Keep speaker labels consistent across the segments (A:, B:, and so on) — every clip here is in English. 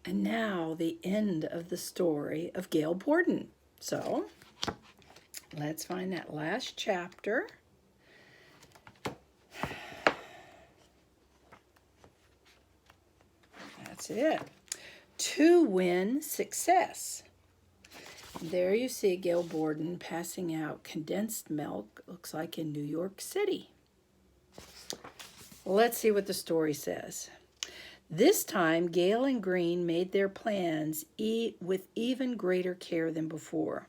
A: And now the end of the story of Gail Borden. So let's find that last chapter. That's it. To win success. There you see Gail Borden passing out condensed milk, looks like in New York City. Let's see what the story says. This time, Gail and Green made their plans with even greater care than before.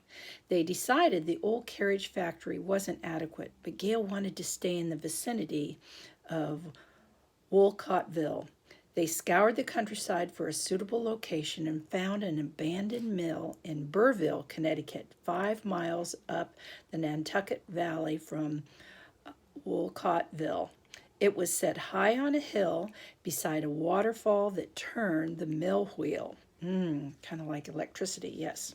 A: They decided the old carriage factory wasn't adequate, but Gail wanted to stay in the vicinity of Wolcottville. They scoured the countryside for a suitable location and found an abandoned mill in Burrville, Connecticut, 5 miles up the Nantucket Valley from Wolcottville. It was set high on a hill beside a waterfall that turned the mill wheel. Kind of like electricity, yes.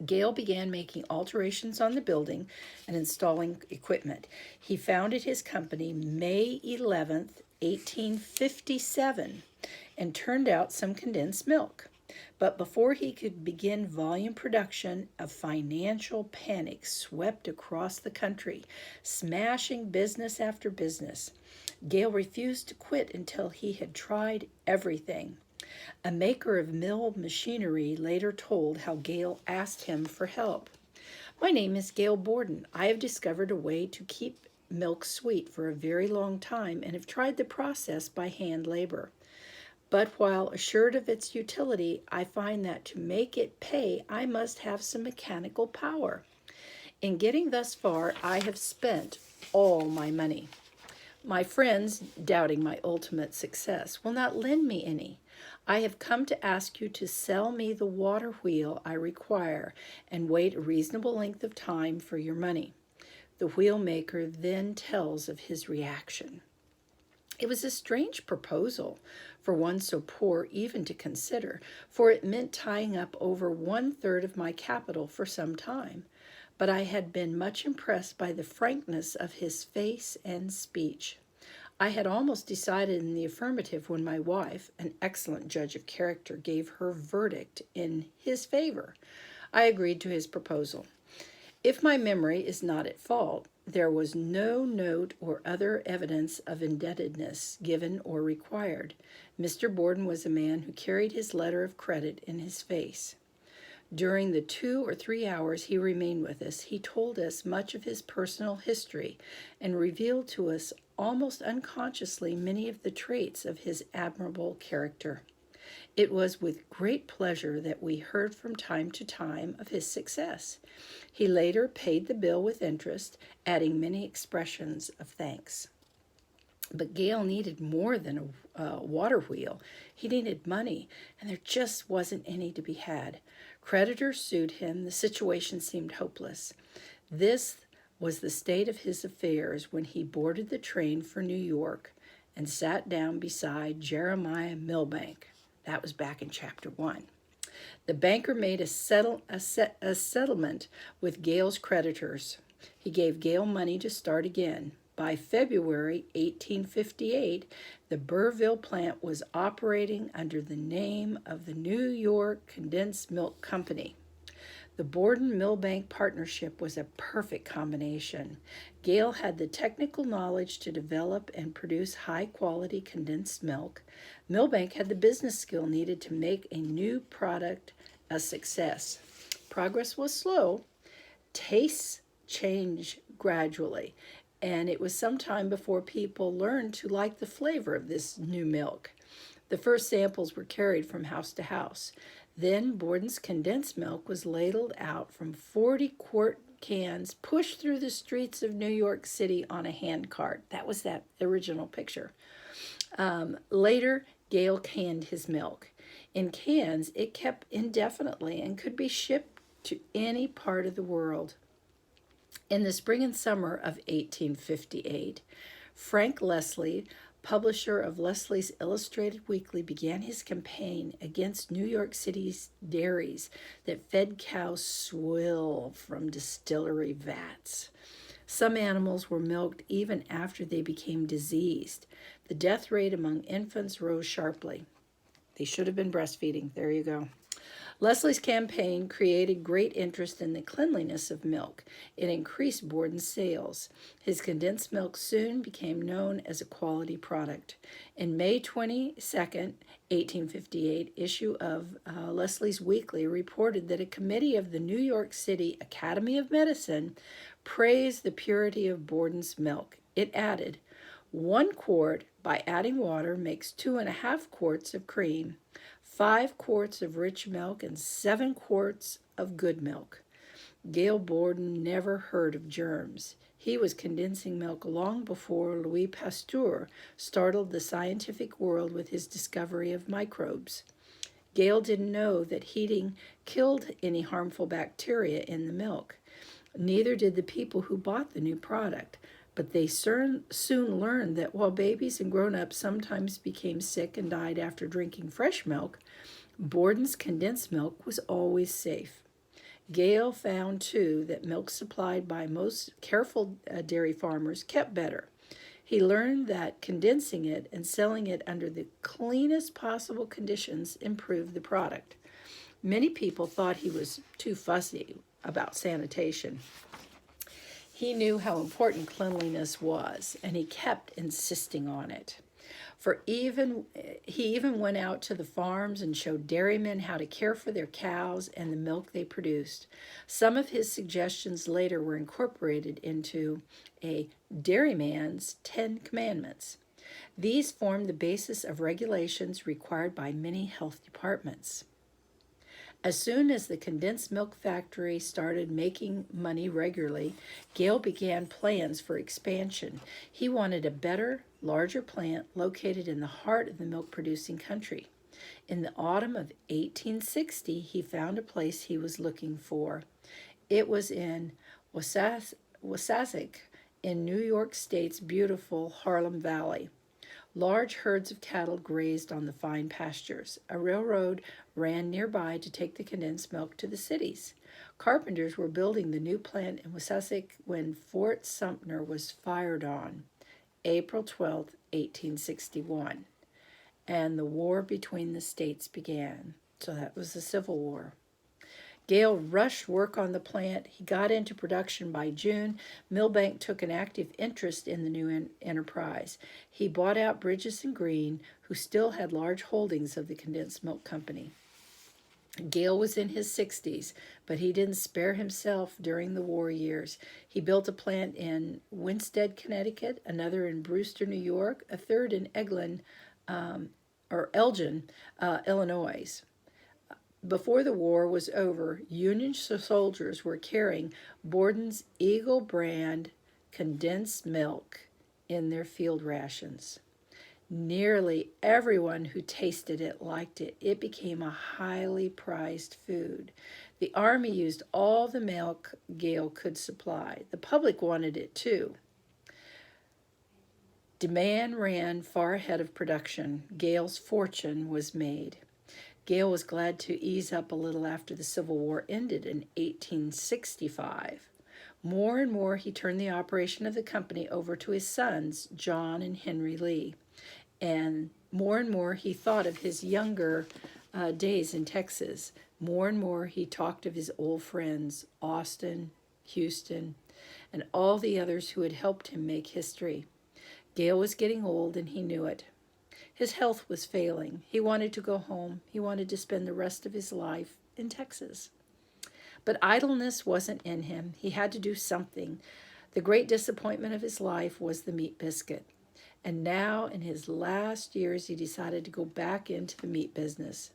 A: Gail began making alterations on the building and installing equipment. He founded his company May 11th, 1857, and turned out some condensed milk. But before he could begin volume production, a financial panic swept across the country, smashing business after business. Gail refused to quit until he had tried everything. A maker of mill machinery later told how Gail asked him for help. "My name is Gail Borden. I have discovered a way to keep milk sweet for a very long time and have tried the process by hand labor. But while assured of its utility, I find that to make it pay, I must have some mechanical power. In getting thus far, I have spent all my money. My friends, doubting my ultimate success, will not lend me any. I have come to ask you to sell me the water wheel I require and wait a reasonable length of time for your money." The wheel maker then tells of his reaction. "It was a strange proposal for one so poor even to consider, for it meant tying up over 1/3 of my capital for some time. But I had been much impressed by the frankness of his face and speech. I had almost decided in the affirmative when my wife, an excellent judge of character, gave her verdict in his favor. I agreed to his proposal. If my memory is not at fault, there was no note or other evidence of indebtedness given or required. Mr. Borden was a man who carried his letter of credit in his face. During the 2 or 3 hours he remained with us, he told us much of his personal history and revealed to us almost unconsciously many of the traits of his admirable character. It was with great pleasure that we heard from time to time of his success. He later paid the bill with interest, adding many expressions of thanks. But Gail needed more than a water wheel. He needed money, and there just wasn't any to be had. Creditors sued him. The situation seemed hopeless. This was the state of his affairs when he boarded the train for New York and sat down beside Jeremiah Milbank. That was back in chapter 1. The banker made a settlement with Gail's creditors. He gave Gail money to start again. By February 1858, the Burrville plant was operating under the name of the New York Condensed Milk Company. The Borden-Milbank partnership was a perfect combination. Gail had the technical knowledge to develop and produce high-quality condensed milk. Milbank had the business skill needed to make a new product a success. Progress was slow. Tastes change gradually, and it was some time before people learned to like the flavor of this new milk. The first samples were carried from house to house. Then Borden's condensed milk was ladled out from 40-quart cans pushed through the streets of New York City on a handcart. That was that original picture. Later, Gail canned his milk. In cans, it kept indefinitely and could be shipped to any part of the world. In the spring and summer of 1858, Frank Leslie, publisher of Leslie's Illustrated Weekly, began his campaign against New York City's dairies that fed cows swill from distillery vats. Some animals were milked even after they became diseased. The death rate among infants rose sharply. They should have been breastfeeding. There you go. Leslie's campaign created great interest in the cleanliness of milk. It increased Borden's sales. His condensed milk soon became known as a quality product. In May 22nd, 1858, issue of Leslie's Weekly reported that a committee of the New York City Academy of Medicine praised the purity of Borden's milk. It added, 1 quart by adding water makes 2.5 quarts of cream, 5 quarts of rich milk, and 7 quarts of good milk. Gail Borden never heard of germs. He was condensing milk long before Louis Pasteur startled the scientific world with his discovery of microbes. Gail didn't know that heating killed any harmful bacteria in the milk. Neither did the people who bought the new product. But they soon learned that while babies and grown-ups sometimes became sick and died after drinking fresh milk, Borden's condensed milk was always safe. Gail found, too, that milk supplied by most careful dairy farmers kept better. He learned that condensing it and selling it under the cleanest possible conditions improved the product. Many people thought he was too fussy about sanitation. He knew how important cleanliness was, and he kept insisting on it. He even went out to the farms and showed dairymen how to care for their cows and the milk they produced. Some of his suggestions later were incorporated into a Dairyman's 10 Commandments. These formed the basis of regulations required by many health departments. As soon as the condensed milk factory started making money regularly, Gail began plans for expansion. He wanted a better, larger plant located in the heart of the milk-producing country. In the autumn of 1860, he found a place he was looking for. It was in Wassazik, in New York State's beautiful Harlem Valley. Large herds of cattle grazed on the fine pastures. A railroad ran nearby to take the condensed milk to the cities. Carpenters were building the new plant in Wassazik when Fort Sumter was fired on, April 12, 1861, and the war between the states began. So that was the Civil War. Gail rushed work on the plant. He got into production by June. Milbank took an active interest in the new enterprise. He bought out Bridges and Green, who still had large holdings of the condensed milk company. Gail was in his 60s, but he didn't spare himself during the war years. He built a plant in Winsted, Connecticut, another in Brewster, New York, a third in Elgin, Illinois. Before the war was over, Union soldiers were carrying Borden's Eagle brand condensed milk in their field rations. Nearly everyone who tasted it liked it. It became a highly prized food. The Army used all the milk Gail could supply. The public wanted it too. Demand ran far ahead of production. Gail's fortune was made. Gail was glad to ease up a little after the Civil War ended in 1865. More and more, he turned the operation of the company over to his sons, John and Henry Lee. And more, he thought of his younger days in Texas. More and more, he talked of his old friends, Austin, Houston, and all the others who had helped him make history. Gail was getting old, and he knew it. His health was failing. He wanted to go home. He wanted to spend the rest of his life in Texas. But idleness wasn't in him. He had to do something. The great disappointment of his life was the meat biscuit. And now, in his last years, he decided to go back into the meat business.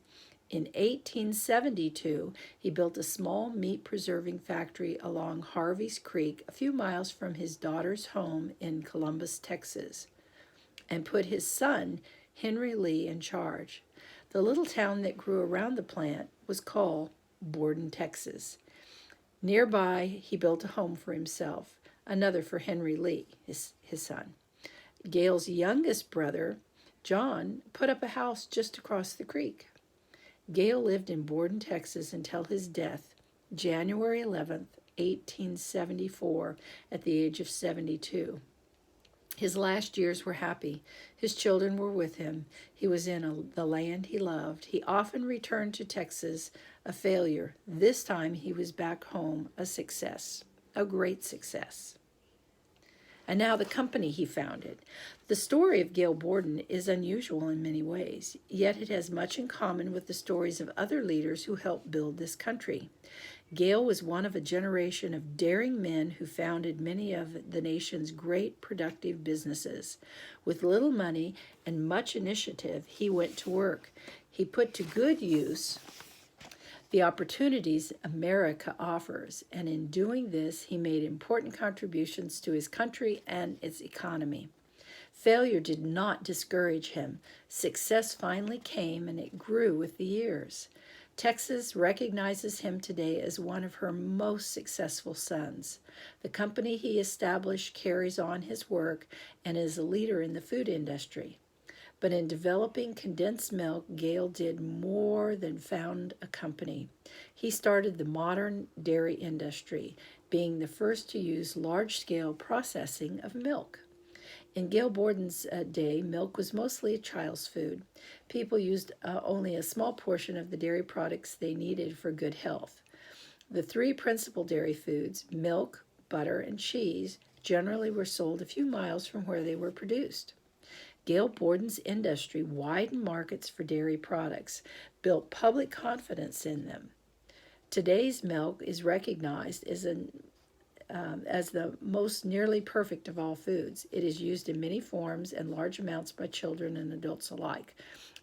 A: In 1872, he built a small meat preserving factory along Harvey's Creek, a few miles from his daughter's home in Columbus, Texas, and put his son, Henry Lee, in charge. The little town that grew around the plant was called Borden, Texas. Nearby, he built a home for himself, another for Henry Lee, his son. Gail's youngest brother, John, put up a house just across the creek. Gail lived in Borden, Texas until his death, January 11th, 1874, at the age of 72. His last years were happy. His children were with him. He was in the land he loved. He often returned to Texas a failure. This time he was back home a success, a great success. And now the company he founded. The story of Gail Borden is unusual in many ways, yet it has much in common with the stories of other leaders who helped build this country. Gail was one of a generation of daring men who founded many of the nation's great productive businesses. With little money and much initiative, he went to work. He put to good use the opportunities America offers, and in doing this, he made important contributions to his country and its economy. Failure did not discourage him. Success finally came, and it grew with the years. Texas recognizes him today as one of her most successful sons. The company he established carries on his work and is a leader in the food industry. But in developing condensed milk, Gail did more than found a company. He started the modern dairy industry, being the first to use large-scale processing of milk. In Gail Borden's day, milk was mostly a child's food. People used only a small portion of the dairy products they needed for good health. The three principal dairy foods, milk, butter, and cheese, generally were sold a few miles from where they were produced. Gail Borden's industry widened markets for dairy products, built public confidence in them. Today's milk is recognized as the most nearly perfect of all foods. It is used in many forms and large amounts by children and adults alike.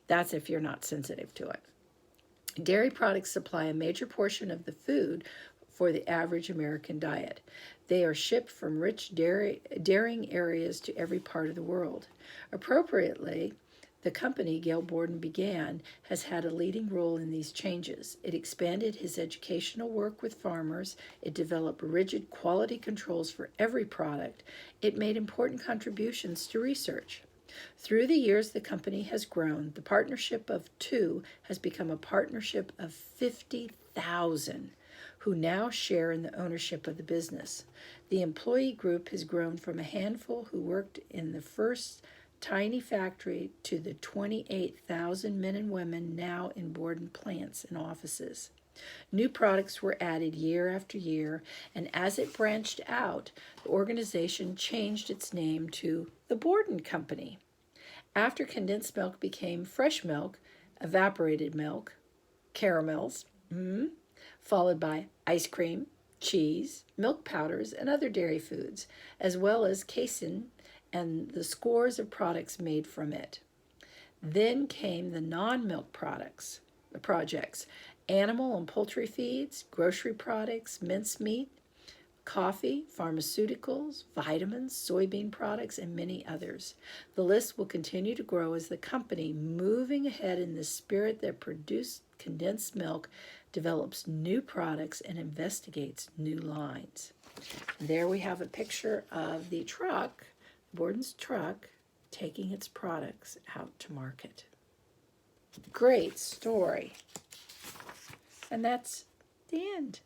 A: That's if you're not sensitive to it. Dairy products supply a major portion of the food for the average American diet. They are shipped from rich dairying areas to every part of the world. Appropriately, the company Gail Borden began has had a leading role in these changes. It expanded his educational work with farmers. It developed rigid quality controls for every product. It made important contributions to research. Through the years, the company has grown. The partnership of two has become a partnership of 50,000 who now share in the ownership of the business. The employee group has grown from a handful who worked in the first tiny factory to the 28,000 men and women now in Borden plants and offices. New products were added year after year, and as it branched out, the organization changed its name to the Borden Company. After condensed milk became fresh milk, evaporated milk, caramels, followed by ice cream, cheese, milk powders, and other dairy foods, as well as casein and the scores of products made from it. Then came the non-milk projects, animal and poultry feeds, grocery products, mincemeat, coffee, pharmaceuticals, vitamins, soybean products, and many others. The list will continue to grow as the company, moving ahead in the spirit that produced condensed milk, develops new products and investigates new lines. And there we have a picture of the truck, Borden's truck, taking its products out to market. Great story. And that's the end.